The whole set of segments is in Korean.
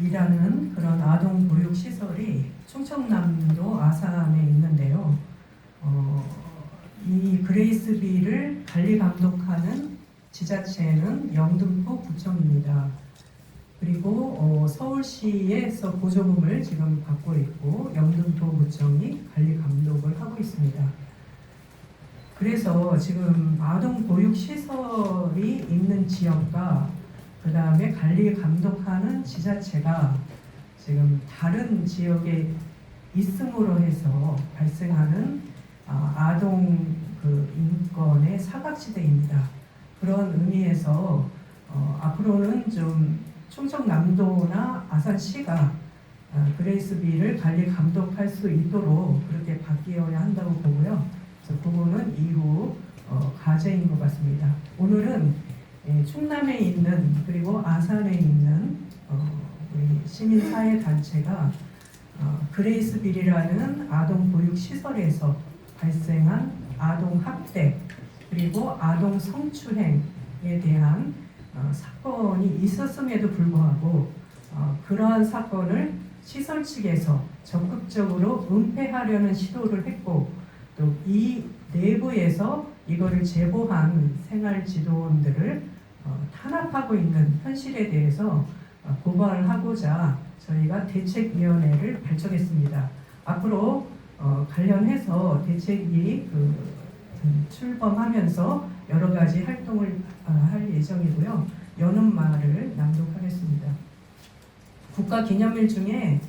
그레이스빌이라는 그런 아동 보육 시설이 충청남도 아산에 있는데요. 이 그레이스빌을 관리 감독하는 지자체는 영등포 구청입니다. 그리고 서울시에서 보조금을 지금 받고 있고 영등포 구청이 관리 감독을 하고 있습니다. 그래서 지금 아동 보육 시설이 있는 지역과 그 다음에 관리 감독하는 지자체가 지금 다른 지역에 있음으로 해서 발생하는 아동 인권의 사각지대입니다. 그런 의미에서 앞으로는 좀 충청남도나 아산시가 그레이스빌을 관리 감독할 수 있도록 그렇게 바뀌어야 한다고 보고요. 그래서 그거는 이후 과제인 것 같습니다. 오늘은 충남에 있는 그리고 아산에 있는 우리 시민사회단체가 그레이스빌이라는 아동 보육 시설에서 발생한 아동 학대 그리고 아동 성추행에 대한 사건이 있었음에도 불구하고 그러한 사건을 시설 측에서 적극적으로 은폐하려는 시도를 했고 또 이 내부에서 이거를 제보한 생활지도원들을 탄압하고 있는 현실에 대해서 고발을 하고자 저희가 대책위원회를 발족했습니다. 앞으로 관련해서 대책이 출범하면서 여러 가지 활동을 할 예정이고요. 연음말을 낭독하겠습니다. 국가기념일 중에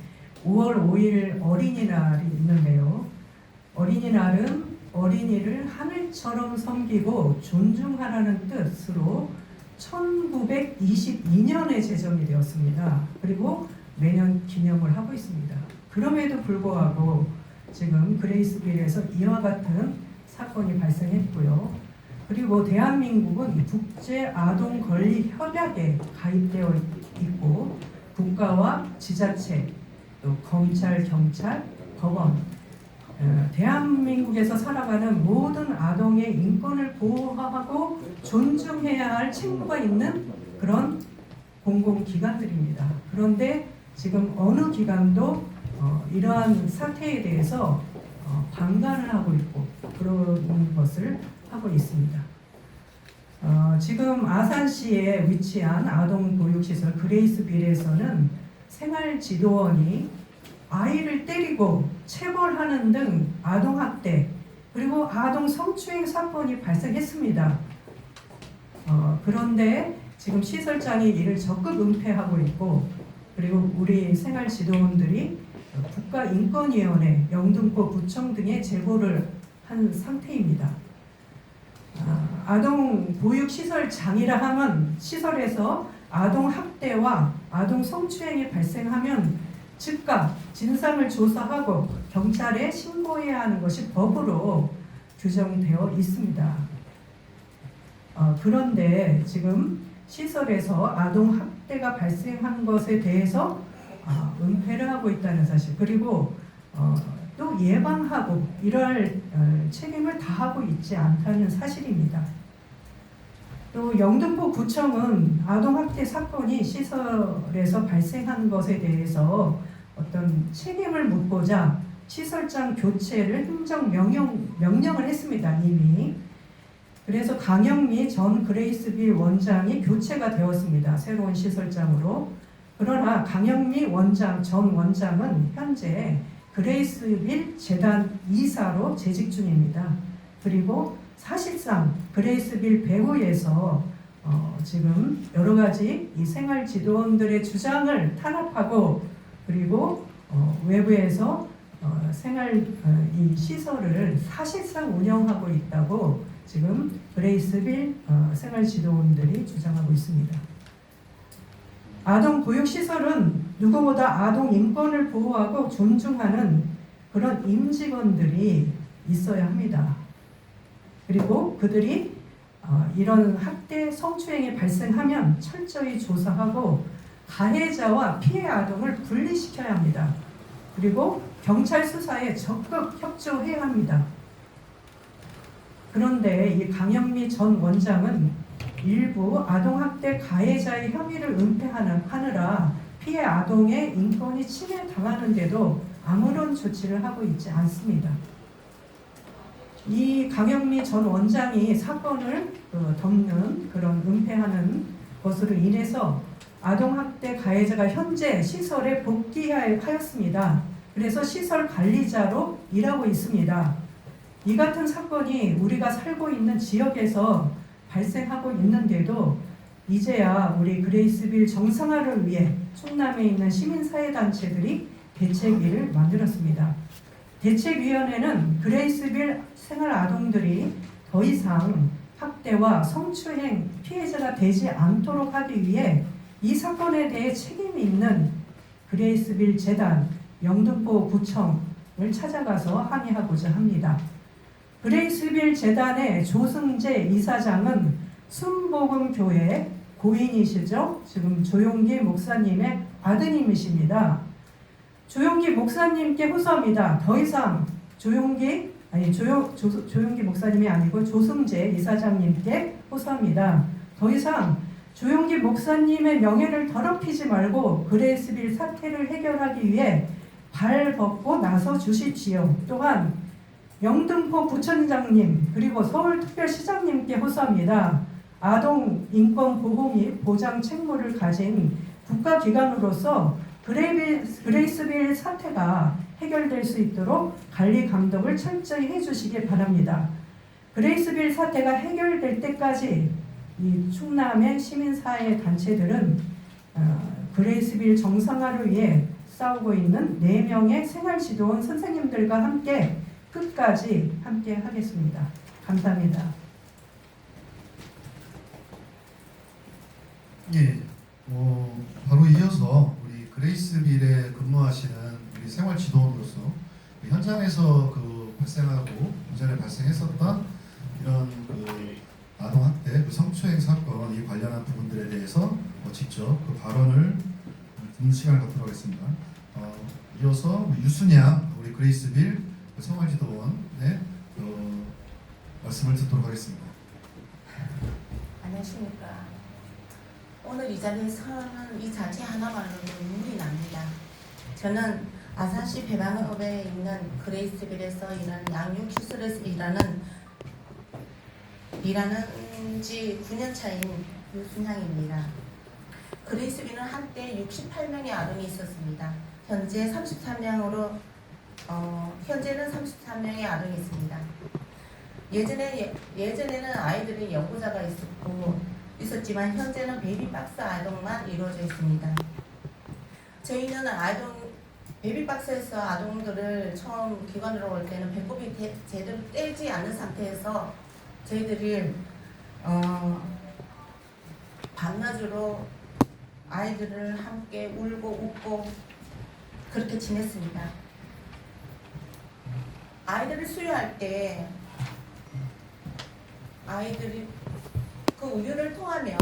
5월 5일 어린이날이 있는데요. 어린이날은 어린이를 하늘처럼 섬기고 존중하라는 뜻으로 1922년에 제정이 되었습니다. 그리고 매년 기념을 하고 있습니다. 그럼에도 불구하고 지금 그레이스빌에서 이와 같은 사건이 발생했고요. 그리고 대한민국은 국제아동권리협약에 가입되어 있고 국가와 지자체, 또 검찰, 경찰, 법원 대한민국에서 살아가는 모든 아동의 인권을 보호하고 존중해야 할 책무가 있는 그런 공공기관들입니다. 그런데 지금 어느 기관도 이러한 사태에 대해서 방관을 하고 있고 그런 것을 하고 있습니다. 지금 아산시에 위치한 아동보육시설 그레이스빌에서는 생활지도원이 아이를 때리고 체벌하는 등 아동학대 그리고 아동 성추행 사건이 발생했습니다. 그런데 지금 시설장이 이를 적극 은폐하고 있고 그리고 우리 생활지도원들이 국가인권위원회, 영등포 구청 등에 제보를 한 상태입니다. 아동보육시설장이라 하면 시설에서 아동학대와 아동 성추행이 발생하면 즉각 진상을 조사하고 경찰에 신고해야 하는 것이 법으로 규정되어 있습니다. 그런데 지금 시설에서 아동학대가 발생한 것에 대해서 은폐를 하고 있다는 사실 그리고 또 예방하고 이럴 책임을 다하고 있지 않다는 사실입니다. 또 영등포 구청은 아동학대 사건이 시설에서 발생한 것에 대해서 어떤 책임을 묻고자 시설장 교체를 행정명령을 했습니다. 이미. 그래서 강영미 전 그레이스빌 원장이 교체가 되었습니다. 새로운 시설장으로. 그러나 강영미 전 원장은 현재 그레이스빌 재단 이사로 재직 중입니다. 그리고 사실상 그레이스빌 배후에서 지금 여러 가지 이 생활지도원들의 주장을 탄압하고 그리고 외부에서 이 시설을 사실상 운영하고 있다고 지금 그레이스빌 생활지도원들이 주장하고 있습니다. 아동보육시설은 누구보다 아동 인권을 보호하고 존중하는 그런 임직원들이 있어야 합니다. 그리고 그들이 이런 학대, 성추행이 발생하면 철저히 조사하고 가해자와 피해 아동을 분리시켜야 합니다. 그리고 경찰 수사에 적극 협조해야 합니다. 그런데 이 강영미 전 원장은 일부 아동학대 가해자의 혐의를 은폐하느라 피해 아동의 인권이 침해당하는데도 아무런 조치를 하고 있지 않습니다. 이 강영미 전 원장이 사건을 덮는 그런 은폐하는 것으로 인해서 아동학대 가해자가 현재 시설에 복귀하였습니다. 그래서 시설 관리자로 일하고 있습니다. 이 같은 사건이 우리가 살고 있는 지역에서 발생하고 있는데도 이제야 우리 그레이스빌 정상화를 위해 충남에 있는 시민사회단체들이 대책위를 만들었습니다. 대책위원회는 그레이스빌 생활 아동들이 더 이상 학대와 성추행 피해자가 되지 않도록 하기 위해 이 사건에 대해 책임이 있는 그레이스빌 재단 영등포 구청을 찾아가서 항의하고자 합니다. 그레이스빌 재단의 조승재 이사장은 순복음교회 고인이시죠. 지금 조용기 목사님의 아드님이십니다. 조용기 목사님께 호소합니다. 더 이상 조용기 목사님이 아니고 조승재 이사장님께 호소합니다. 더 이상 조용기 목사님의 명예를 더럽히지 말고 그레이스빌 사태를 해결하기 위해 발 벗고 나서 주십시오. 또한 영등포 부천장님 그리고 서울특별시장님께 호소합니다. 아동 인권 보호 및 보장 책무를 가진 국가기관으로서 그레이스빌 사태가 해결될 수 있도록 관리 감독을 철저히 해주시기 바랍니다. 그레이스빌 사태가 해결될 때까지 이 충남의 시민사회 단체들은 그레이스빌 정상화를 위해 싸우고 있는 4명의 생활지도원 선생님들과 함께 끝까지 함께 하겠습니다. 감사합니다. 예, 바로 이어서 우리 그레이스빌에 근무하시는 우리 생활지도원으로서 현장에서 발생하고 이전에 발생했었던 이런 아동학대, 성추행 사건 이 관련한 부분들에 대해서 직접 발언을 듣는 시간을 갖도록 하겠습니다. 이어서 유순양 우리 그레이스빌 생활지도원의 말씀을 듣도록 하겠습니다. 안녕하십니까. 오늘 이 자리에 서는 이 자체 하나만으로도 눈물이 납니다. 저는 아산시 배방읍에 있는 그레이스빌에서 일하는 양육시설에서 일하는 지 9년 차인 유순향입니다. 그레이스빌은 한때 68명의 아동이 있었습니다. 현재는 33명의 아동이 있습니다. 예전에는 아이들이 연구자가 있었지만 현재는 베이비박스 아동만 이루어져 있습니다. 저희는 베이비박스에서 아동들을 처음 기관으로 올 때는 배꼽이 제대로 떼지 않는 상태에서 저희들이 밤낮으로 아이들을 함께 울고 웃고 그렇게 지냈습니다. 아이들을 수유할 때 아이들이 그 우유를 통하면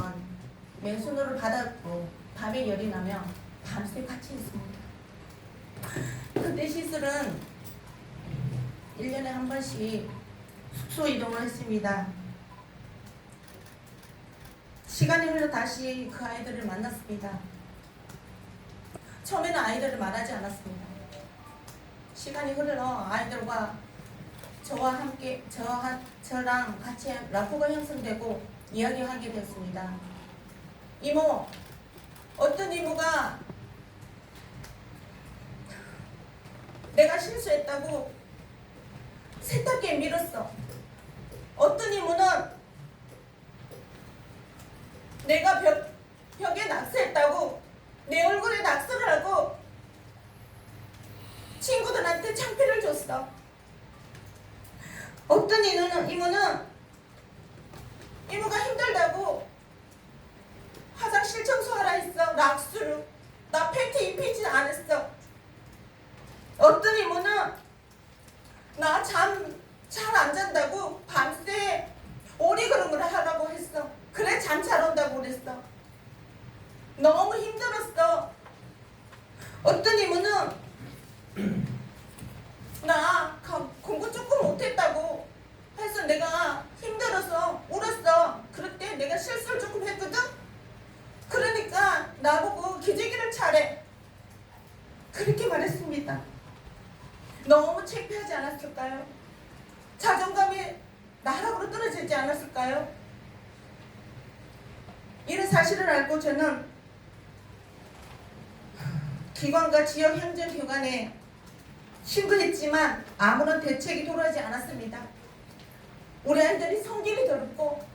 맨손으로 받았고 밤에 열이 나면 밤새 같이 있습니다. 그때 시설은 1년에 한 번씩 숙소 이동을 했습니다. 시간이 흘러 다시 그 아이들을 만났습니다. 처음에는 아이들을 말하지 않았습니다. 시간이 흘러 아이들과 저와 함께 저랑 같이 라포가 형성되고 이야기하게 됐습니다. 이모, 어떤 이모가 내가 실수했다고 세탁기에 밀었어. 어떤 이모는 내가 벽에 낙서했다고 내 얼굴에 낙서를 하고 친구들한테 창피를 줬어. 어떤 이모는 이모가 힘들다고 화장실 청소하라 했어. 락스로. 나 팬티 입히지 않았어. 어떤 이모는 나 잠 잘 안 잔다고 밤새 오리걸음을 하라고 했어. 그래 잠 잘 온다고 그랬어. 너무 힘들었어. 어떤 이모는 나 공부 조금 못했다고 해서 내가 힘들어서 울었어. 그럴 때 내가 실수를 조금 했거든. 그러니까 나보고 기저귀를 차래. 그렇게 말했습니다. 너무 창피하지 않았을까요? 자존감이 나락으로 떨어지지 않았을까요? 이런 사실을 알고 저는 기관과 지역 행정기관에 신고했지만 아무런 대책이 돌아오지 않았습니다. 우리 아이들이 성질이 더럽고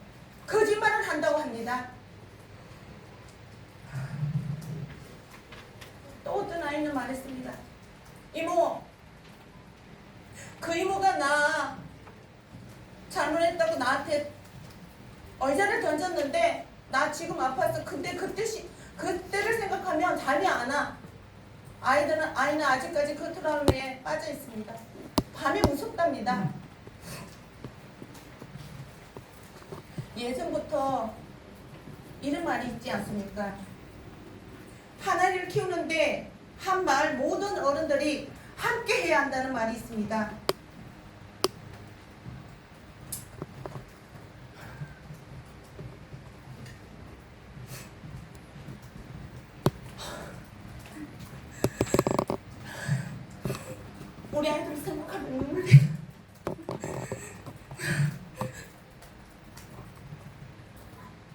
거짓말을 한다고 합니다. 또 어떤 아이는 말했습니다. 이모, 그 이모가 나 잘못했다고 나한테 의자를 던졌는데 나 지금 아파서 근데 그때를 생각하면 잠이 안 와. 아이는 아직까지 그 트라우마에 빠져 있습니다. 밤이 무섭답니다. 예전부터 이런 말이 있지 않습니까? 한 아이를 키우는데 한 마을 모든 어른들이 함께 해야 한다는 말이 있습니다. 우리 아이들 생각하면 눈물이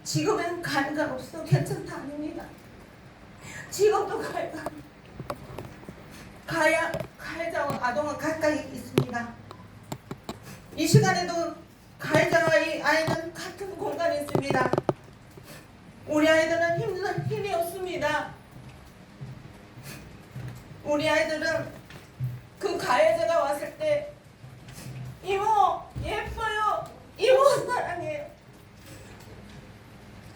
지금은 가해가 없어 괜찮다 아닙니다. 지금도 가해자와 아동은 가까이 있습니다. 이 시간에도 가해자와 이 아이는 같은 공간에 있습니다. 우리 아이들은 힘이 없습니다. 우리 아이들은 그 가해자가 왔을 때 이모 예뻐요, 이모 사랑해요.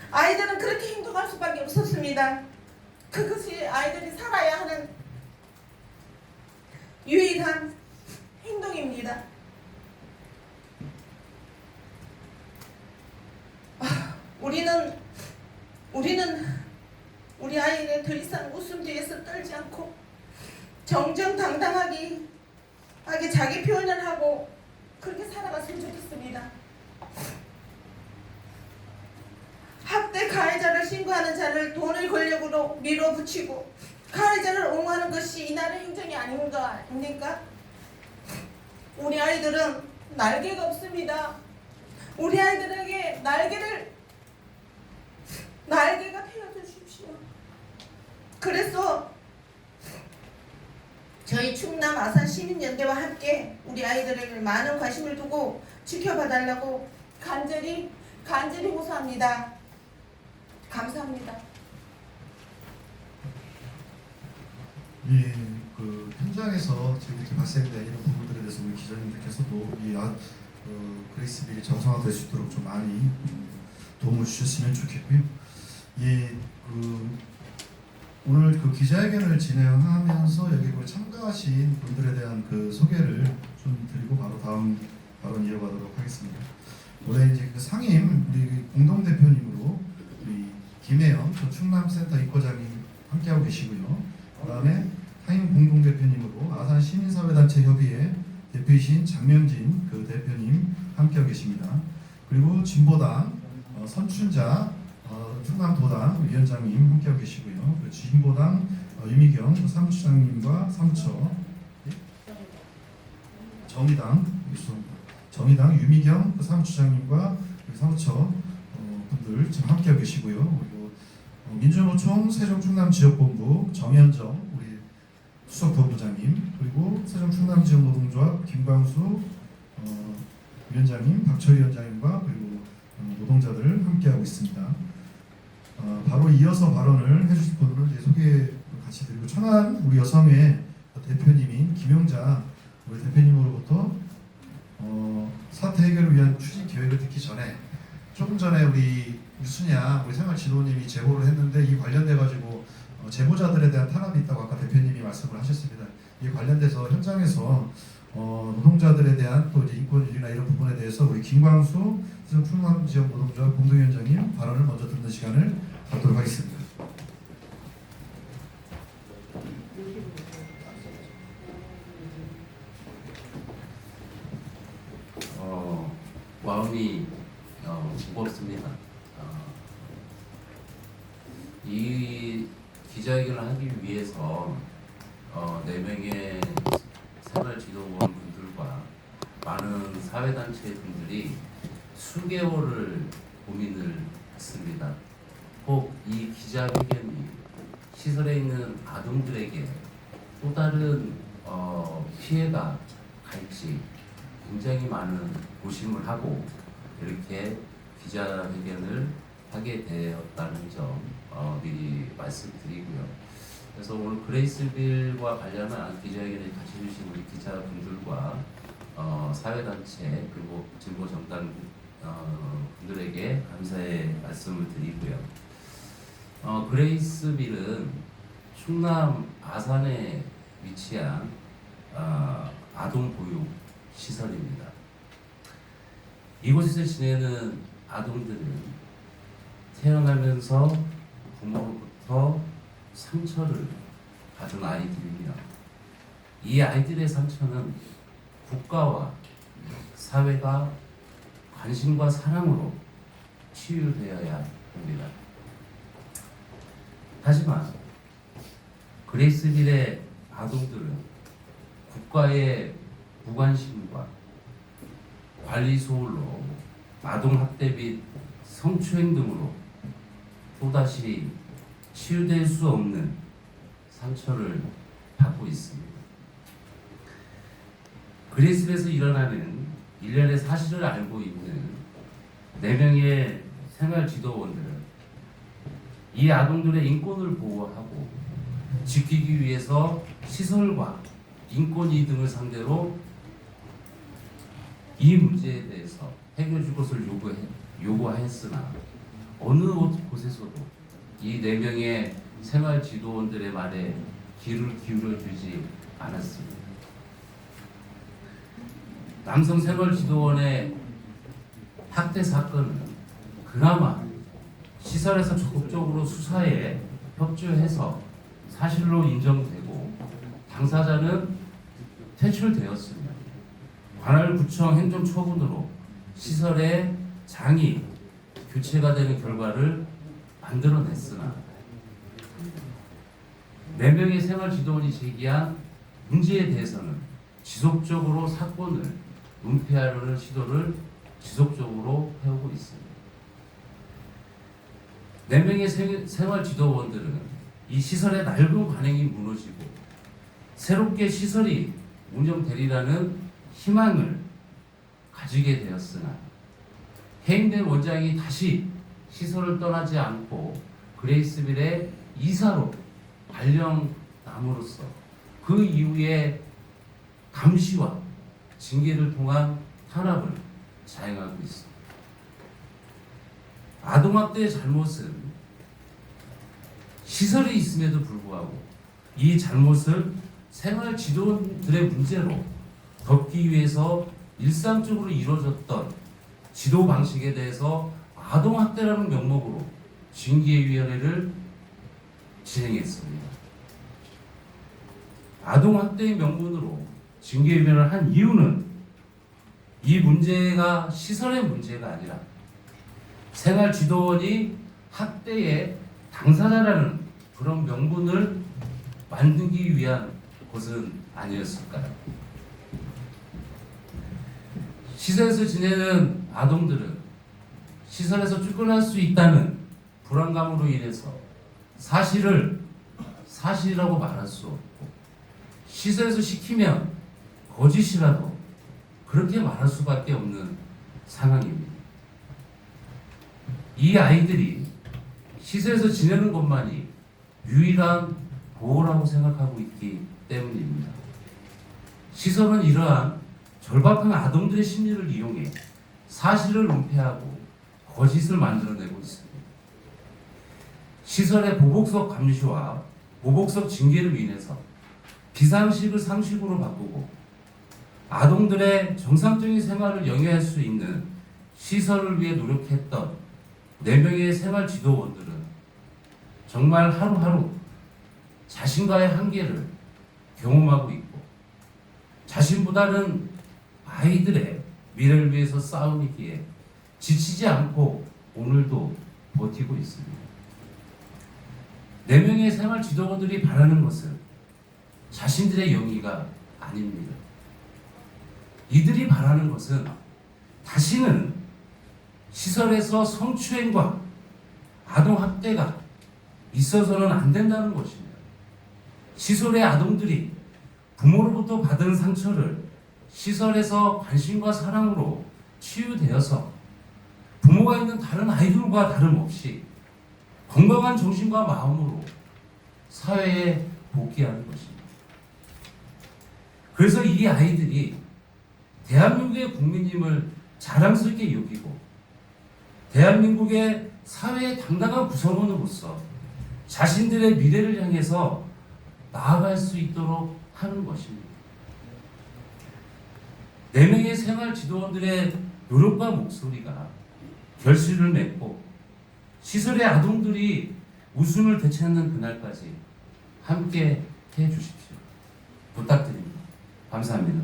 아이들은 그렇게 행동할 수밖에 없었습니다. 그것이 아이들이 살아야 하는 유일한 행동입니다. 우리는 우리 아이는 더 이상 웃음 뒤에서 떨지 않고 정정당당하게 자기 표현을 하고 그렇게 살아갔으면 좋겠습니다. 학대 가해자를 신고하는 자를 돈의 권력으로 밀어붙이고 가해자를 옹호하는 것이 이 나라의 행정이 아닙니까? 우리 아이들은 날개가 없습니다. 우리 아이들에게 날개가 펴주십시오. 그래서 저희 충남 아산 시민연대와 함께 우리 아이들에게 많은 관심을 두고 지켜봐달라고 간절히 호소합니다. 감사합니다. 예, 그 현장에서 지금 이렇게 발생된 이런 부분들에 대해서 우리 기자님들께서도 그레이스빌이 정상화될 수 있도록 좀 많이 도움을 주셨으면 좋겠고요. 예, 오늘 그 기자회견을 진행하면서 여기 참가하신 분들에 대한 그 소개를 좀 드리고 바로 다음 발언 이어가도록 하겠습니다. 올해 이제 그 상임 우리 공동 대표님으로 우리 김혜영 전 충남센터 이과장님 함께하고 계시고요. 그다음에 상임 공동 대표님으로 아산 시민사회단체 협의회 대표이신 장명진 그 대표님 함께하고 계십니다. 그리고 진보당 선춘자 충남도당 위원장님 함께하고 계시고요. 그리고 진보당 유미경 사무처장님과 사무처, 정의당 유미경 사무처장님과 사무처 분들 지금 함께하고 계시고요. 그리고 민주노총 세종충남지역본부 정현정 우리 수석본부장님, 그리고 세종충남지역노동조합 김광수 위원장님, 박철희 위원장님과 그리고 노동자들 함께하고 있습니다. 바로 이어서 발언을 해주실 분을 이제 소개 같이 드리고, 천안 우리 여성회 대표님인 김용자 우리 대표님으로부터 사태 해결을 위한 추진 계획을 듣기 전에 조금 전에 우리 유순야 우리 생활지도님이 제보를 했는데 이 관련돼 가지고 제보자들에 대한 탄압이 있다고 아까 대표님이 말씀을 하셨습니다. 이 관련돼서 현장에서 노동자들에 대한 또 이제 인권이나 이런 부분에 대해서 우리 김광수 충남지역 노동조합 공동위원장님 발언을 먼저 듣는 시간을 갖도록 하겠습니다. 마음이 무겁습니다. 이 4명의 생활지도원 분들과 많은 사회단체 분들이 수개월을 고민을 했습니다. 꼭 이 기자회견이 시설에 있는 아동들에게 또 다른 피해가 갈지 굉장히 많은 고심을 하고 이렇게 기자회견을 하게 되었다는 점 미리 말씀드리고요. 그래서 오늘 그레이스빌과 관련한 기자회견에 같이 주신 우리 기자분들과 사회단체 그리고 진보정당 분들에게 감사의 말씀을 드리고요. 그레이스빌은 충남 아산에 위치한 아동보육 시설입니다. 이곳에서 지내는 아동들은 태어나면서 부모로부터 상처를 받은 아이들이며 이 아이들의 상처는 국가와 사회가 관심과 사랑으로 치유되어야 합니다. 하지만 그레이스빌의 아동들은 국가의 무관심과 관리 소홀로 아동학대 및 성추행 등으로 또다시 치유될 수 없는 상처를 받고 있습니다. 그레이스빌에서 일어나는 일련의 사실을 알고 있는 4명의 생활지도원들은 이 아동들의 인권을 보호하고 지키기 위해서 시설과 인권위 등을 상대로 이 문제에 대해서 해결해 줄 것을 요구하였으나 어느 곳에서도 이 4명의 생활지도원들의 말에 귀를 기울여 주지 않았습니다. 남성 생활지도원의 학대 사건은 그나마 시설에서 적극적으로 수사에 협조해서 사실로 인정되고 당사자는 퇴출되었으며 관할 구청 행정처분으로 시설의 장이 교체가 되는 결과를 만들어냈으나 4명의 생활지도원이 제기한 문제에 대해서는 지속적으로 사건을 은폐하려는 시도를 지속적으로 해오고 있습니다. 4명의 생활지도원들은 이 시설의 낡은 관행이 무너지고 새롭게 시설이 운영되리라는 희망을 가지게 되었으나 해임된 원장이 다시 시설을 떠나지 않고 그레이스빌의 이사로 발령남으로써 그 이후에 감시와 징계를 통한 탄압을 자행하고 있습니다. 아동학대의 잘못은 시설이 있음에도 불구하고 이 잘못을 생활지도원들의 문제로 덮기 위해서 일상적으로 이루어졌던 지도 방식에 대해서 아동학대라는 명목으로 징계위원회를 진행했습니다. 아동학대의 명분으로 징계위원회를 한 이유는 이 문제가 시설의 문제가 아니라 생활지도원이 학대의 당사자라는 그런 명분을 만들기 위한 것은 아니었을까요? 시설에서 지내는 아동들은 시설에서 쫓겨날 수 있다는 불안감으로 인해서 사실을 사실이라고 말할 수 없고 시설에서 시키면 거짓이라도 그렇게 말할 수밖에 없는 상황입니다. 이 아이들이 시설에서 지내는 것만이 유일한 보호라고 생각하고 있기 때문입니다. 시설은 이러한 절박한 아동들의 심리를 이용해 사실을 은폐하고 거짓을 만들어내고 있습니다. 시설의 보복적 감시와 보복적 징계를 인해서 비상식을 상식으로 바꾸고 아동들의 정상적인 생활을 영위할 수 있는 시설을 위해 노력했던 4명의 생활지도원들은 정말 하루하루 자신과의 한계를 경험하고 있고 자신보다는 아이들의 미래를 위해서 싸우기에 지치지 않고 오늘도 버티고 있습니다. 4명의 생활지도원들이 바라는 것은 자신들의 영위가 아닙니다. 이들이 바라는 것은 다시는 시설에서 성추행과 아동학대가 있어서는 안 된다는 것입니다. 시설의 아동들이 부모로부터 받은 상처를 시설에서 관심과 사랑으로 치유되어서 부모가 있는 다른 아이들과 다름없이 건강한 정신과 마음으로 사회에 복귀하는 것입니다. 그래서 이 아이들이 대한민국의 국민임을 자랑스럽게 여기고 대한민국의 사회의 당당한 구성원으로서 자신들의 미래를 향해서 나아갈 수 있도록 하는 것입니다. 4명의 생활 지도원들의 노력과 목소리가 결실을 맺고 시설의 아동들이 웃음을 되찾는 그날까지 함께 해 주십시오. 부탁드립니다. 감사합니다.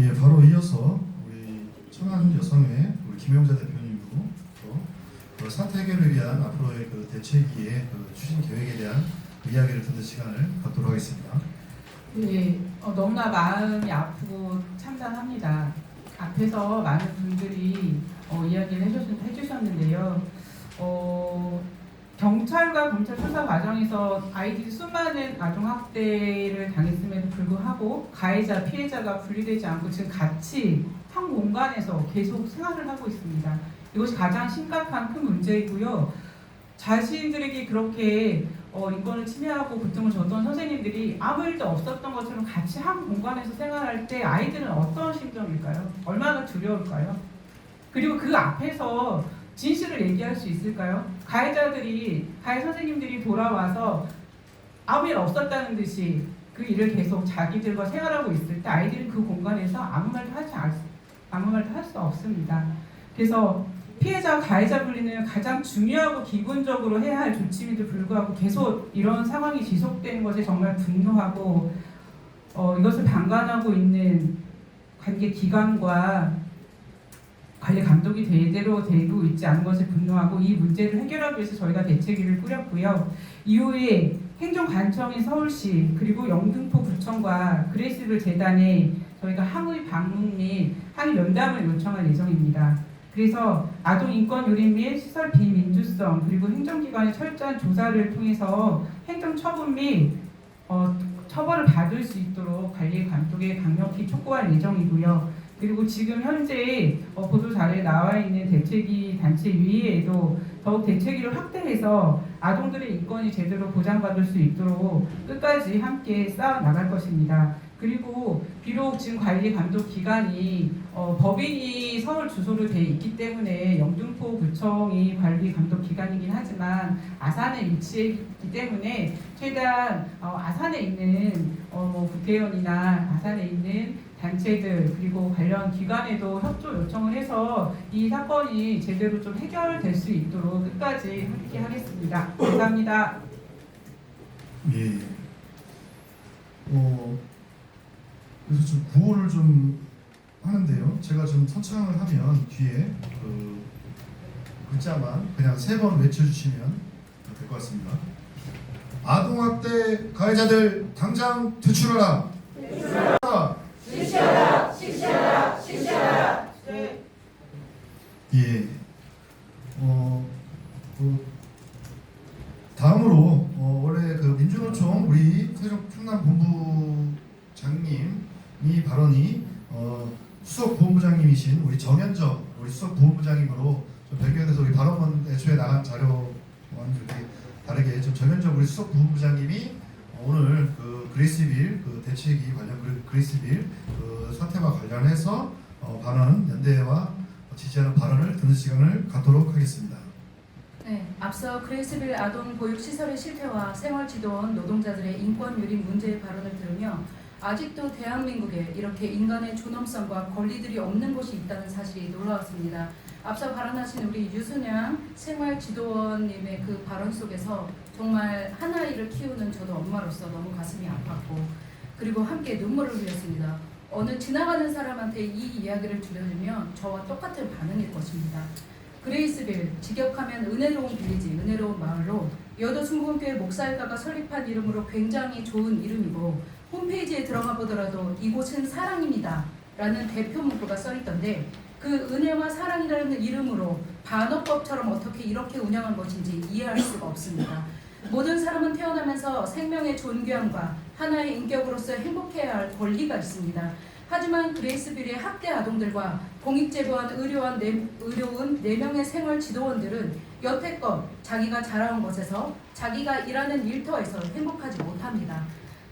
예, 바로 이어서 우리 천안 여성회 우리 김영자 대표님으로 또 사태 해결을 위한 앞으로의 그 대책위의 그 추진 계획에 대한 이야기를 듣는 시간을 갖도록 하겠습니다. 네, 너무나 마음이 아프고 참담합니다. 앞에서 많은 분들이 이야기를 해주셨는데요. 경찰과 검찰 수사 과정에서 아이들이 수많은 아동학대를 당했음에도 불구하고 가해자, 피해자가 분리되지 않고 지금 같이 한 공간에서 계속 생활을 하고 있습니다. 이것이 가장 심각한 큰 문제이고요. 자신들에게 그렇게 인권을 침해하고 고통을 줬던 선생님들이 아무 일도 없었던 것처럼 같이 한 공간에서 생활할 때 아이들은 어떤 심정일까요? 얼마나 두려울까요? 그리고 그 앞에서 진실을 얘기할 수 있을까요? 가해 선생님들이 돌아와서 아무 일 없었다는 듯이 그 일을 계속 자기들과 생활하고 있을 때 아이들은 그 공간에서 아무 말도 할 수 없습니다. 그래서 피해자, 가해자 분리는 가장 중요하고 기본적으로 해야 할 조치임에도 불구하고 계속 이런 상황이 지속되는 것에 정말 분노하고 이것을 방관하고 있는 관계 기관과 관리 감독이 제대로 되고 있지 않은 것에 분노하고 이 문제를 해결하기 위해서 저희가 대책위를 꾸렸고요. 이후에 행정관청인 서울시 그리고 영등포 구청과 그레이스빌 재단에 저희가 항의 방문 및 항의 면담을 요청할 예정입니다. 그래서 아동 인권 유린 및 시설 비민주성 그리고 행정기관의 철저한 조사를 통해서 행정 처분 및 처벌을 받을 수 있도록 관리 감독에 강력히 촉구할 예정이고요. 그리고 지금 현재 보도 자료에 나와 있는 대책위 단체 위에도 더욱 대책위를 확대해서 아동들의 인권이 제대로 보장받을 수 있도록 끝까지 함께 쌓아 나갈 것입니다. 그리고 비록 지금 관리 감독 기관이 법인이 서울 주소로 돼 있기 때문에 영등포 구청이 관리 감독 기관이긴 하지만 아산에 위치해 있기 때문에 최대한 아산에 있는 국회의원이나 아산에 있는 단체들 그리고 관련 기관에도 협조 요청을 해서 이 사건이 제대로 좀 해결될 수 있도록 끝까지 함께 하겠습니다. 감사합니다. 예. 그래서 좀 구호를 좀 하는데요. 제가 좀 선창을 하면 뒤에 그 글자만 그냥 3번 외쳐주시면 될 것 같습니다. 아동학대 가해자들 당장 퇴출하라. 실시하라! 실시하라! 실시하라! 네. 예. 다음으로 원래 그 민주노총 우리 충남 본부장님이 발언이 수석 부본부장님이신 우리 정현정 우리 수석 부본부장님으로 좀 변경돼서 우리 발언문 애초에 나간 자료와는 이렇게 다르게 좀 정현정 우리 수석 부본부장님이 오늘 그 그레이스빌 그 대책위 관련 그레이스빌 그 사태와 관련해서 발언 연대와 지지하는 발언을 듣는 시간을 갖도록 하겠습니다. 네, 앞서 그레이스빌 아동 보육 시설의 실태와 생활지도원 노동자들의 인권 유린 문제의 발언을 들으며 아직도 대한민국에 이렇게 인간의 존엄성과 권리들이 없는 곳이 있다는 사실이 놀라웠습니다. 앞서 발언하신 우리 유순양 생활지도원님의 그 발언 속에서 정말 한 아이를 키우는 저도 엄마로서 너무 가슴이 아팠고 그리고 함께 눈물을 흘렸습니다. 어느 지나가는 사람한테 이 이야기를 들려주면 저와 똑같은 반응일 것입니다. 그레이스빌, 직역하면 은혜로운 빌리지, 은혜로운 마을로 여도 순복음교회 목사일가가 설립한 이름으로 굉장히 좋은 이름이고 홈페이지에 들어가 보더라도 이곳은 사랑입니다 라는 대표 문구가 써있던데 그 은혜와 사랑이라는 이름으로 반어법처럼 어떻게 이렇게 운영한 것인지 이해할 수가 없습니다. 모든 사람은 태어나면서 생명의 존귀함과 하나의 인격으로서 행복해야 할 권리가 있습니다. 하지만 그레이스빌의 학대 아동들과 공익제보한 의료원 4명의 생활 지도원들은 여태껏 자기가 자라온 곳에서 자기가 일하는 일터에서 행복하지 못합니다.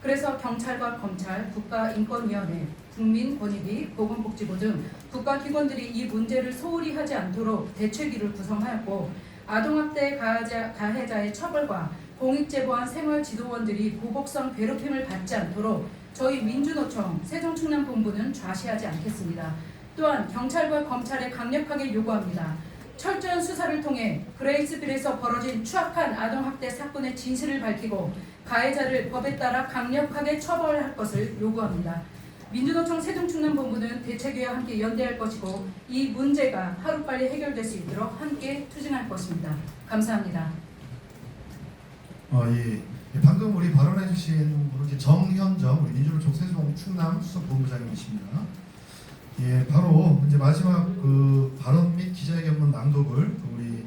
그래서 경찰과 검찰, 국가인권위원회, 국민권익위, 보건복지부 등 국가기관들이 이 문제를 소홀히 하지 않도록 대책위를 구성하였고 아동학대 가해자의 처벌과 공익제보한 생활지도원들이 보복성 괴롭힘을 받지 않도록 저희 민주노총 세종충남본부는 좌시하지 않겠습니다. 또한 경찰과 검찰에 강력하게 요구합니다. 철저한 수사를 통해 그레이스빌에서 벌어진 추악한 아동학대 사건의 진실을 밝히고 가해자를 법에 따라 강력하게 처벌할 것을 요구합니다. 민주노총 세종충남본부는 대책위와 함께 연대할 것이고 이 문제가 하루빨리 해결될 수 있도록 함께 투쟁할 것입니다. 감사합니다. 예. 방금 우리 발언해 주신 분은 이제 정현정 우리 민주노총 세종충남 수석본부장님이십니다. 예, 바로 이제 마지막 그 발언 및 기자회견문 낭독을 우리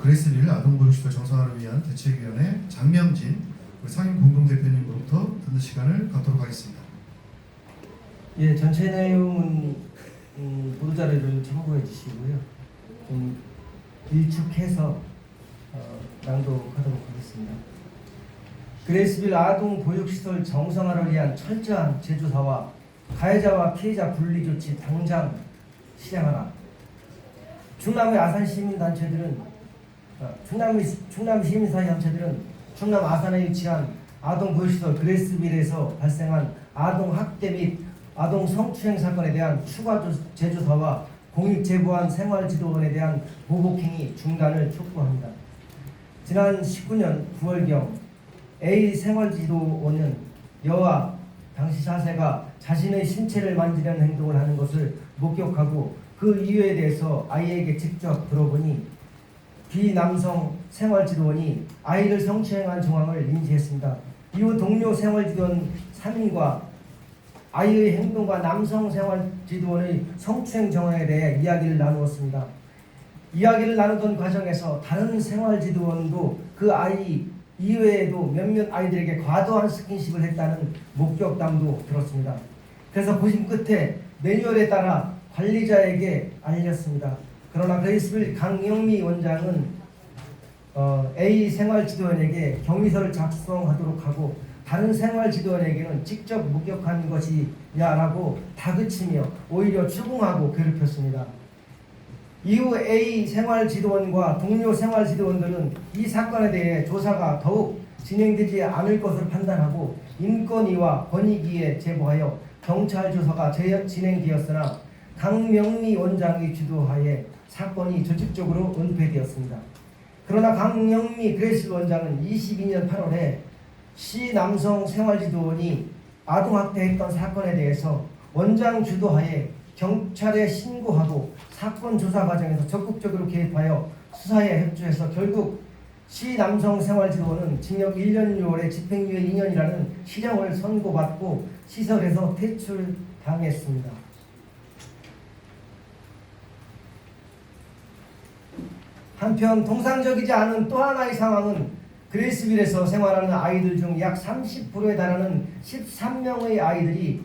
그레이스빌 아동보육시설 정상화를 위한 대책위원회 장명진 우리 상임 공동대표님으로부터 듣는 시간을 갖도록 하겠습니다. 예, 전체 내용은 보도자료를 참고해 주시고요. 좀 일축해서 낭독하도록 하겠습니다. 그레이스빌 아동보육시설 정상화를 위한 철저한 제조사와 가해자와 피해자 분리 조치 당장 실행하라. 충남의 아산 시민단체들은 충남 시민사회단체들은 충남 아산에 위치한 아동보육시설 그레이스빌에서 발생한 아동학대 및 아동 성추행 사건에 대한 추가 제조사와 공익제보한 생활지도원에 대한 보복행위 중단을 촉구합니다. 지난 19년 9월경 A 생활지도원은 여아 당시 자세가 자신의 신체를 만지려는 행동을 하는 것을 목격하고 그 이유에 대해서 아이에게 직접 들어보니 B 남성 생활지도원이 아이를 성추행한 정황을 인지했습니다. 이후 동료 생활지도원 3인과 아이의 행동과 남성 생활지도원의 성추행 정황에 대해 이야기를 나누었습니다. 이야기를 나누던 과정에서 다른 생활지도원도 그 아이 이외에도 몇몇 아이들에게 과도한 스킨십을 했다는 목격담도 들었습니다. 그래서 고심 끝에 매뉴얼에 따라 관리자에게 알렸습니다. 그러나 그레이스빌 강영미 원장은 A 생활지도원에게 경위서를 작성하도록 하고 다른 생활지도원에게는 직접 목격한 것이냐라고 다그치며 오히려 추궁하고 괴롭혔습니다. 이후 A 생활지도원과 동료 생활지도원들은 이 사건에 대해 조사가 더욱 진행되지 않을 것으로 판단하고 인권위와 권익위에 제보하여 경찰 조사가 진행되었으나 강명미 원장의 주도하에 사건이 조직적으로 은폐되었습니다. 그러나 강명미 그레이스 원장은 22년 8월에 시 남성 생활지도원이 아동학대했던 사건에 대해서 원장 주도하에 경찰에 신고하고 사건 조사 과정에서 적극적으로 개입하여 수사에 협조해서 결국 시 남성 생활지도원은 징역 1년 6월에 집행유예 2년이라는 실형을 선고받고 시설에서 퇴출당했습니다. 한편 통상적이지 않은 또 하나의 상황은 그레이스빌에서 생활하는 아이들 중 약 30%에 달하는 13명의 아이들이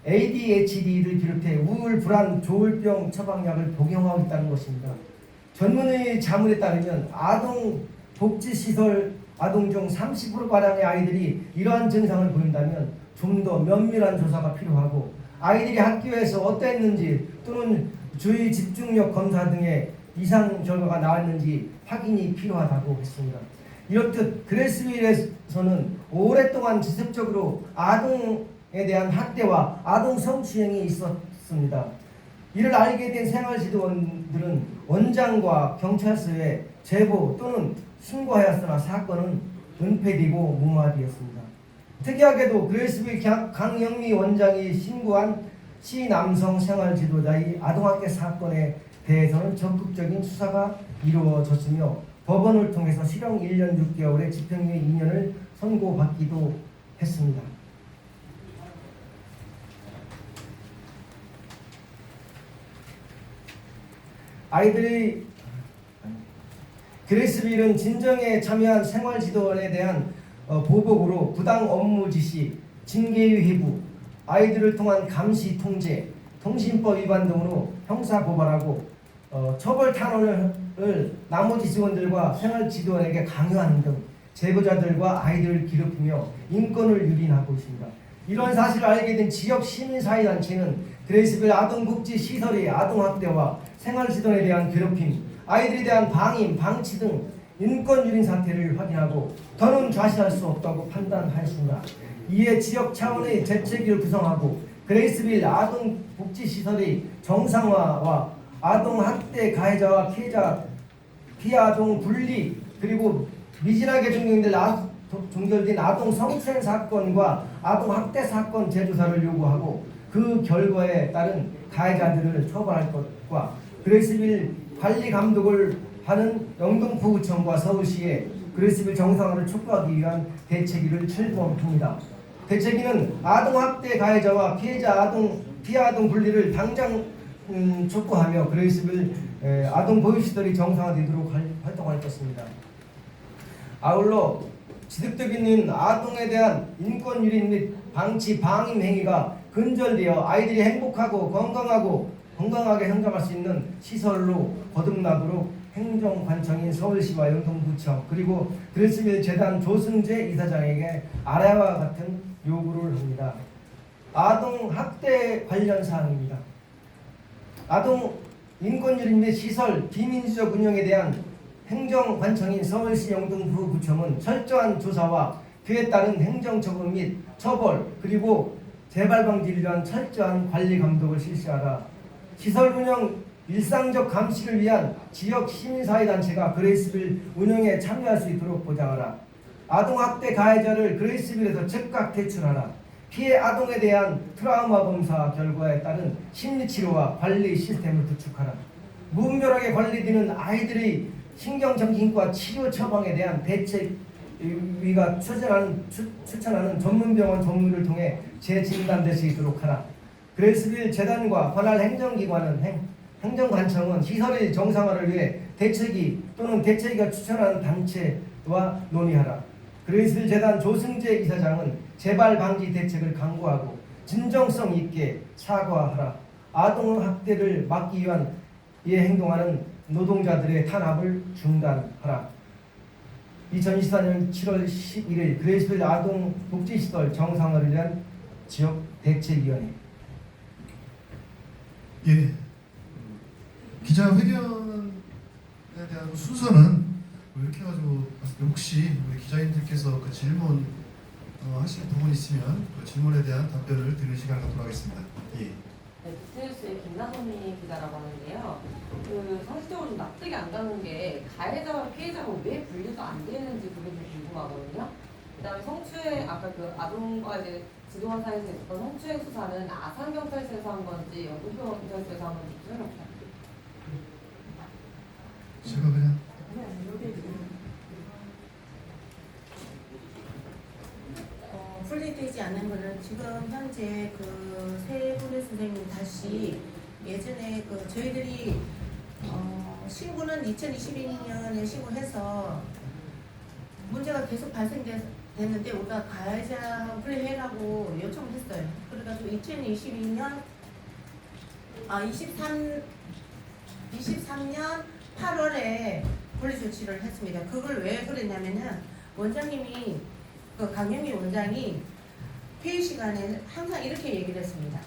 ADHD를 비롯해 우울, 불안, 조울병 처방약을 복용하고 있다는 것입니다. 전문의 자문에 따르면 아동 복지시설 아동 중 30%가량의 아이들이 이러한 증상을 보인다면 좀 더 면밀한 조사가 필요하고 아이들이 학교에서 어땠는지 또는 주의 집중력 검사 등의 이상 결과가 나왔는지 확인이 필요하다고 했습니다. 이렇듯 그레이스빌에서는 오랫동안 지속적으로 아동에 대한 학대와 아동 성추행이 있었습니다. 이를 알게 된 생활지도원들은 원장과 경찰서에 제보 또는 신고하였으나 사건은 은폐되고 무마되었습니다. 특이하게도 그레이스빌 강영미 원장이 신고한 시 남성 생활지도자의 아동학대 사건에 대해서는 적극적인 수사가 이루어졌으며 법원을 통해서 실형 1년 6개월에 집행유예 2년을 선고받기도 했습니다. 아이들이 그레이스빌은 진정에 참여한 생활지도원에 대한 보복으로 부당 업무 지시, 징계의 회부, 아이들을 통한 감시 통제, 통신법 위반 등으로 형사 고발하고 처벌 탄원을 나머지 직원들과 생활지도원에게 강요하는 등 제보자들과 아이들을 괴롭히며 인권을 유린하고 있습니다. 이런 사실을 알게 된 지역 시민사회단체는 그레이스빌 아동복지시설의 아동학대와 생활지도원에 대한 괴롭힘, 아이들에 대한 방임, 방치 등 인권 유린 사태를 확인하고 더는 좌시할 수 없다고 판단하였습니다. 이에 지역 차원의 대책위를 구성하고 그레이스빌 아동복지시설의 정상화와 아동학대 가해자와 피해 아동 분리 그리고 미진하게 종결된 아동 성추행 사건과 아동 학대 사건 재조사를 요구하고 그 결과에 따른 가해자들을 처벌할 것과 그레이스빌 관리 감독을 하는 영등포구청과 서울시에 그레이스빌 정상화를 촉구하기 위한 대책위를 출범합니다. 대책위는 아동 학대 가해자와 피해 아동 분리를 당장 촉구하며 그레이스빌 아동 보육시설이 정상화되도록 활동할 것입니다. 아울러 지속적인 아동에 대한 인권 유린 및 방치 방임 행위가 근절되어 아이들이 행복하고 건강하게 성장할 수 있는 시설로 거듭나도록 행정관청인 서울시와 영등포구청 그리고 그레이스빌 재단 조승재 이사장에게 아래와 같은 요구를 합니다. 아동 학대 관련 사항입니다. 아동 인권 유린 및 시설 비민주적 운영에 대한 행정관청인 서울시 영등포구청은 철저한 조사와 그에 따른 행정처분 및 처벌 그리고 재발 방지를 위한 철저한 관리 감독을 실시하라. 시설 운영 일상적 감시를 위한 지역 시민사회단체가 그레이스빌 운영에 참여할 수 있도록 보장하라. 아동학대 가해자를 그레이스빌에서 즉각 퇴출하라. 피해 아동에 대한 트라우마 검사 결과에 따른 심리치료와 관리 시스템을 구축하라. 무분별하게 관리되는 아이들의 신경정신과 치료 처방에 대한 대책위가 추천하는 전문병원 전문의를 통해 재진단될 수 있도록 하라. 그레이스빌 재단과 관할 행정기관은 행정관청은 시설의 정상화를 위해 대책위 또는 대책위가 추천하는 단체와 논의하라. 그레이스빌 재단 조승재 이사장은 재발 방지 대책을 강구하고 진정성 있게 사과하라. 아동 학대를 막기 위한 이에 행동하는 노동자들의 탄압을 중단하라. 2024년 7월 11일 그레이스빌 아동복지시설 정상화를 위한 지역 대책위원회. 예, 기자회견에 대한 순서는 이렇게 해가지고 혹시 우리 기자님들께서 그 질문 하실 부분 있으면 그 질문에 대한 답변을 드리는 시간 갖도록 하겠습니다. 예. 네, 비트뉴스의 김나선미 기자라고 하는데요. 그 상식적으로 좀 납득이 안 가는 게 가해자와 피해자가 왜 분류가 안 되는지 그게 좀 궁금하거든요. 그다음에 성추행 아까 그 아동과 이제 지도원 사이에서 있었던 성추행 수사는 아산경찰서에서 한 건지 영등포경찰서에서 한 건지 설명 부탁드립니다. 제가 그냥 분리되지 않는 거는 지금 현재 그 세 분의 선생님 다시 예전에 그 저희들이 신고는 2022년에 신고해서 문제가 계속 발생됐는데 우리가 가해자 분리해라고 요청을 했어요. 그래가지고 2022년 23년 8월에 분리 조치를 했습니다. 그걸 왜 그랬냐면은 원장님이 그 강영미 원장이 회의 시간에 항상 이렇게 얘기를 했습니다.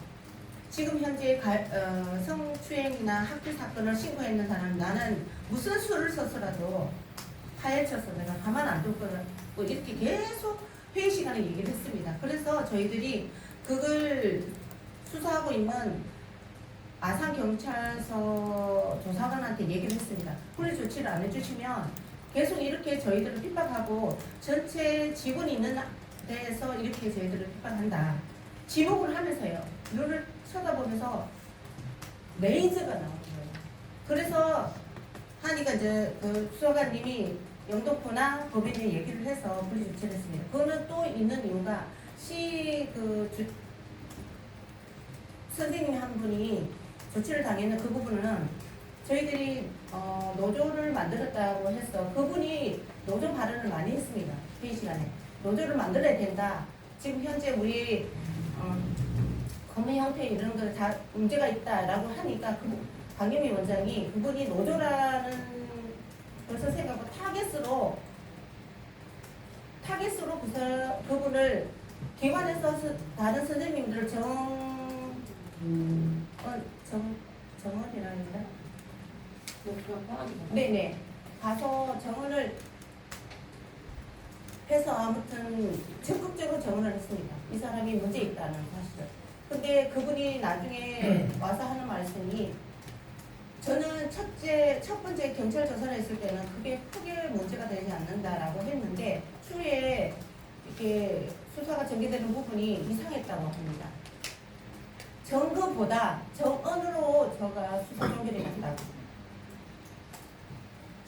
지금 현재 성추행이나 학대 사건을 신고했는 사람 나는 무슨 수를 써서라도 파헤쳐서 내가 가만 안 둘 거라고 이렇게 계속 회의 시간에 얘기를 했습니다. 그래서 저희들이 그걸 수사하고 있는 아산경찰서 조사관한테 얘기를 했습니다. 분리 조치를 안 해주시면 계속 이렇게 저희들을 핍박하고 전체 직원이 있는 데에서 이렇게 저희들을 핍박한다. 지목을 하면서요. 눈을 쳐다보면서 레이저가 나오는 거예요. 그래서 하니까 이제 그 수사관님이 영등포나 법인에 얘기를 해서 분리 조치를 했습니다. 그거는 또 있는 이유가 선생님 한 분이 조치를 당했는 그 부분은 저희들이 노조를 만들었다고 해서 그분이 노조 발언을 많이 했습니다. 회의 시간에 노조를 만들어야 된다. 지금 현재 우리 검의 형태 이런 거 다 문제가 있다라고 하니까 강경희 원장이 그분이 노조라는 것을 생각하고 타겟으로 그분을 기관에서 다른 선생님들을 정원이라는가? 네네. 가서 정원을 해서 아무튼 적극적으로 정원을 했습니다. 이 사람이 문제 있다는 사실을. 근데 그분이 나중에 와서 하는 말씀이 저는 첫 번째 경찰 조사를 했을 때는 그게 크게 문제가 되지 않는다라고 했는데 추후에 이렇게 수사가 전개되는 부분이 이상했다고 합니다. 증거보다 정언으로 저가 수사 연결이 간다고.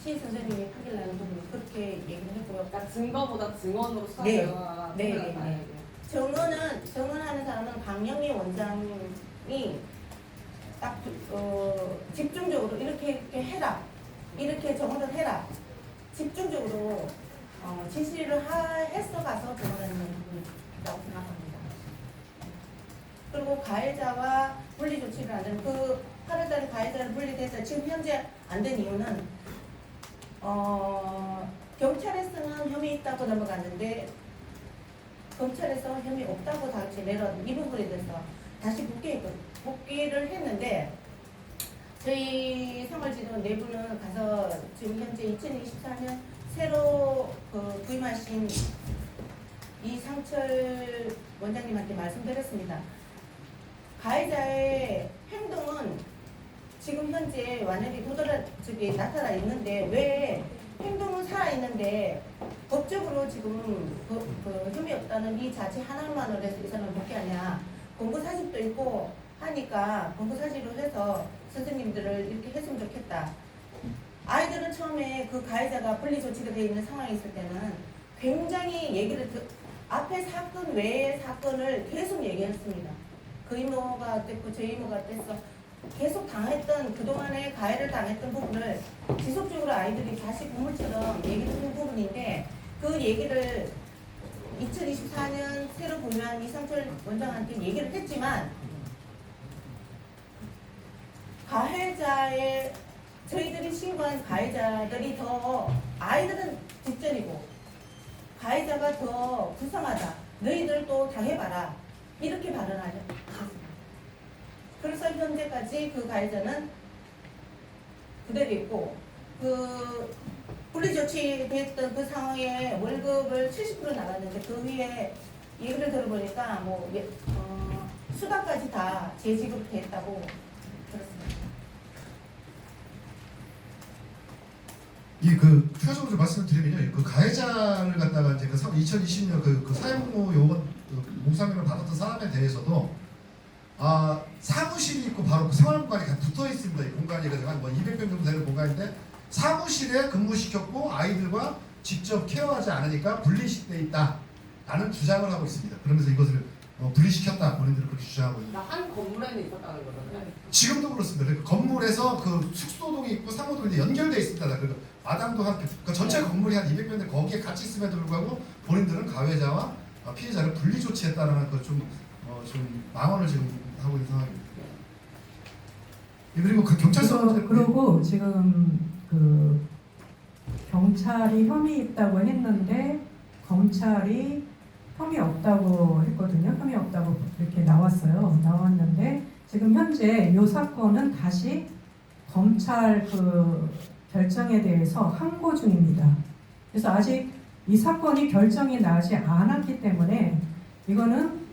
시 선생님이 판결 나는 부분이 그렇게 얘기를 했고요. 그러니까 증거보다 증언으로 수사 네. 결과가 네. 생각나요. 정언하는 사람은 강영희 원장이 딱 집중적으로 이렇게 해라, 이렇게 정언을 해라, 집중적으로 지시를 했어 가서 정언하는 부분이라고 생각합니다. 그리고 가해자와 분리 조치를 안 되는 그 8월달에 가해자를 분리돼서 지금 현재 안 된 이유는 경찰에서는 혐의 있다고 넘어갔는데 검찰에서 혐의 없다고 다시 내려온 이 부분에 대해서 다시 복귀를 했는데 저희 생활지도 내부는 가서 지금 현재 2024년 새로 부임하신 이상철 원장님한테 말씀드렸습니다. 가해자의 행동은 지금 현재 완전히 나타나 있는데 왜 행동은 살아있는데 법적으로 지금 혐의 없다는 이 자체 하나만으로 해서 이 사람을 복귀하냐, 공부 사실도 있고 하니까 공부 사실로 해서 선생님들을 이렇게 했으면 좋겠다. 아이들은 처음에 그 가해자가 분리 조치가 되어 있는 상황에 있을 때는 굉장히 앞에 사건 외의 사건을 계속 얘기했습니다. 그 이모가 어땠고 저 이모가 어땠어 계속 당했던 그동안에 가해를 당했던 부분을 지속적으로 아이들이 다시 보물처럼 얘기를 하는 부분인데 그 얘기를 2024년 새로 부임한 이상철 원장한테 얘기를 했지만 저희들이 신고한 가해자들이 더 아이들은 뒷전이고 가해자가 더 불쌍하다. 너희들도 당해봐라. 이렇게 발언하죠. 그래서 현재까지 그 가해자는 그대로 있고 분리 조치됐던 그 상황에 월급을 70% 나갔는데 그 위에 얘기를 들어보니까 수당까지 다 재지급됐다고 들었습니다. 추가적으로 좀 말씀을 드리면요, 그 가해자를 갖다가 이제 2020년 그 사회복무 요건 몽상명을 받았던 사람에 대해서도 사무실이 있고 바로 그 생활공간이 붙어 있습니다. 이 공간이 한 200평 정도 되는 공간인데 사무실에 근무시켰고 아이들과 직접 케어하지 않으니까 분리돼 있다라는 주장을 하고 있습니다. 그러면서 이것을 분리시켰다 본인들은 그렇게 주장하고 있습니다. 한 건물에는 있었다는 거잖아요. 지금도 그렇습니다. 그 건물에서 그 숙소동이 있고 상호동이 연결되어 있습니다. 그 마당도 그 전체 건물이 한 200평인데 거기에 같이 있음에도 불구하고 본인들은 가해자와 피해자를 분리 조치했다는 좀 망언을 지금 하고 있는 상황입니다. 그리고 그 경찰서 그리고 지금 그 경찰이 혐의 있다고 했는데 검찰이 혐의 없다고 했거든요. 혐의 없다고 이렇게 나왔는데 지금 현재 이 사건은 다시 검찰 그 결정에 대해서 항고 중입니다. 그래서 아직 이 사건이 결정이 나지 않았기 때문에 이거는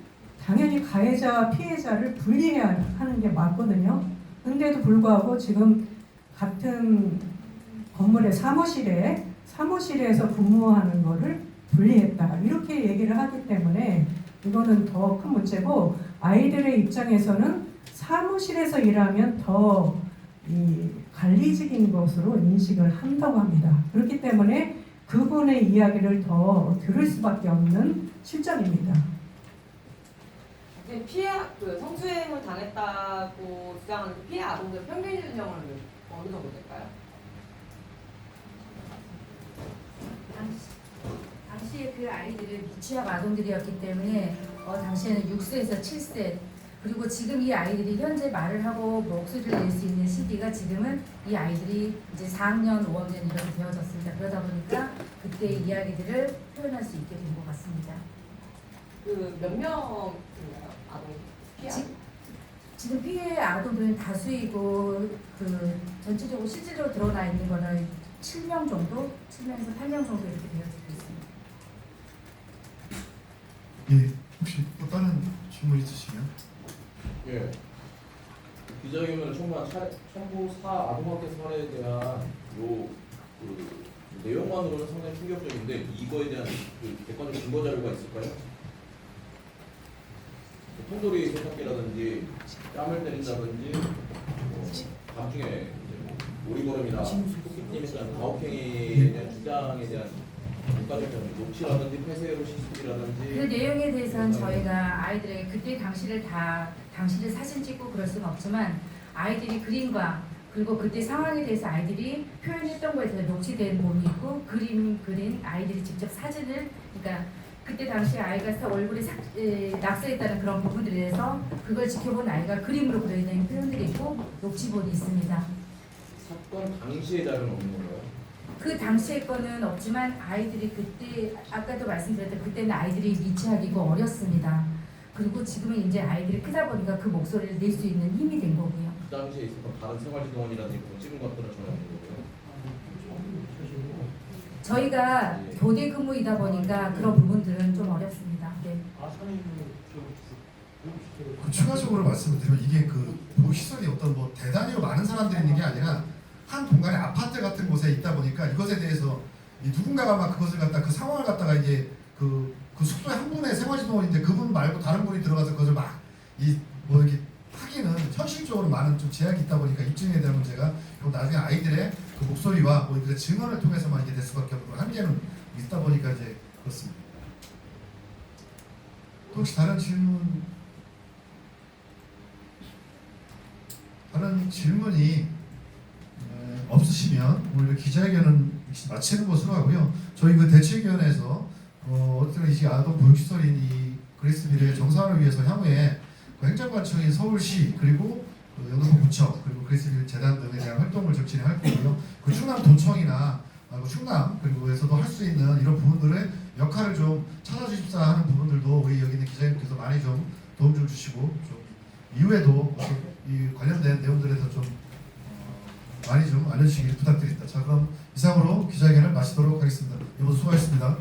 당연히 가해자와 피해자를 분리해야 하는 게 맞거든요. 근데도 불구하고 지금 같은 건물의 사무실에서 근무하는 거를 분리했다 이렇게 얘기를 하기 때문에 이거는 더 큰 문제고 아이들의 입장에서는 사무실에서 일하면 더 이 관리직인 것으로 인식을 한다고 합니다. 그렇기 때문에 그분의 이야기를 더 들을 수밖에 없는 실정입니다. 지금 그 성추행을 당했다고 주장하는 피해 아동들 평균 연령은 어느 정도 될까요? 당시에 그 아이들은 미취학 아동들이었기 때문에 당시에는 6세에서 7세, 그리고 지금 이 아이들이 현재 말을 하고 목소리를 낼 수 있는 시기가 지금은 이 아이들이 이제 4학년, 5학년 이렇게 되어졌습니다. 그러다 보니까 그때 이야기들을 표현할 수 있게 된 것 같습니다. 그 몇 명인가요? 아동 피해? 지금 피해 아동들은 다수이고 그 전체적으로 실질적으로 드러나 있는 거는 7명 정도, 7명에서 8명 정도 이렇게 되어지고 있습니다. 예, 혹시 또 다른 질문 있으시면? 예. 기자회견은 청부 4 아동학대 사례에 대한 그 내용만으로는 상당히 충격적인데 이거에 대한 그 객관적 근거 자료가 있을까요? 통돌이 세탁기라든지 뺨을 때린다든지 밤중에 이제 오리걸음이나 토끼님에 대한 가혹행위에 대한 주장에 대한 국가적 녹취라든지 폐쇄로 CCTV라든지 그 내용에 대해서는 저희가 아이들에게 그때 당시를 사진 찍고 그럴 수는 없지만 아이들이 그림과 그리고 그때 상황에 대해서 아이들이 표현했던 거에 대해서 녹취된 부분이 있고 그림 그린 아이들이 직접 사진을 그러니까 그때 당시 아이가 얼굴에 낙서했다는 그런 부분들에 대해서 그걸 지켜본 아이가 그림으로 그려있는 표현들이 있고 녹취본이 있습니다. 사건 당시의 자료는 없는 건가요? 그 당시의 거는 없지만 아이들이 그때 아까도 말씀드렸던 그때는 아이들이 미취학이고 어렸습니다. 그리고 지금은 이제 아이들이 크다 보니까 그 목소리를 낼 수 있는 힘이 된 거고요. 그 당시에 있었던 다른 생활지도원이라든지 그런 찍은 것들은 전혀 없는 거고요. 저희가 교대 근무이다 보니까 그런 부분들은 좀 어렵습니다. 네. 그 추가적으로 말씀을 드리면 이게 그 보호시설이 어떤 뭐 대단히 많은 사람들이 있는 게 아니라 한 공간에 아파트 같은 곳에 있다 보니까 이것에 대해서 누군가가 막 그것을 갖다 그 상황을 갖다가 이제 그 숙소의 한 분의 생활지도원인데 그분 말고 다른 분이 들어가서 그것을 막 뭐 이렇게 하기는 현실적으로 많은 좀 제약이 있다 보니까 입증에 대한 문제가 그리고 나중에 아이들의 그 목소리와 뭐 그 증언을 통해서만 이게 될 수밖에 없는 한계는 있다 보니까 이제 그렇습니다. 또 혹시 다른 질문이 없으시면 오늘 기자회견은 마치는 것으로 하고요. 저희 그 대책위원회에서 어쨌든 이 아동 보육시설인 이 그레이스빌의 정상화를 위해서 향후에 그 행정관청인 서울시 그리고 그 영등포구청 그리고 그레이스빌 재단 등에 대한 활동을 좀 진행할 거고요. 그 충남도청이나 충남 그리고에서도 할 수 있는 이런 부분들의 역할을 좀 찾아주십사 하는 부분들도 우리 여기 있는 기자님께서 많이 좀 도움 좀 주시고 좀 이후에도 이 관련된 내용들에 대해서 좀 많이 좀 알려주시길 부탁드립니다. 자, 그럼 이상으로 기자회견을 마치도록 하겠습니다. 여러분 수고하셨습니다.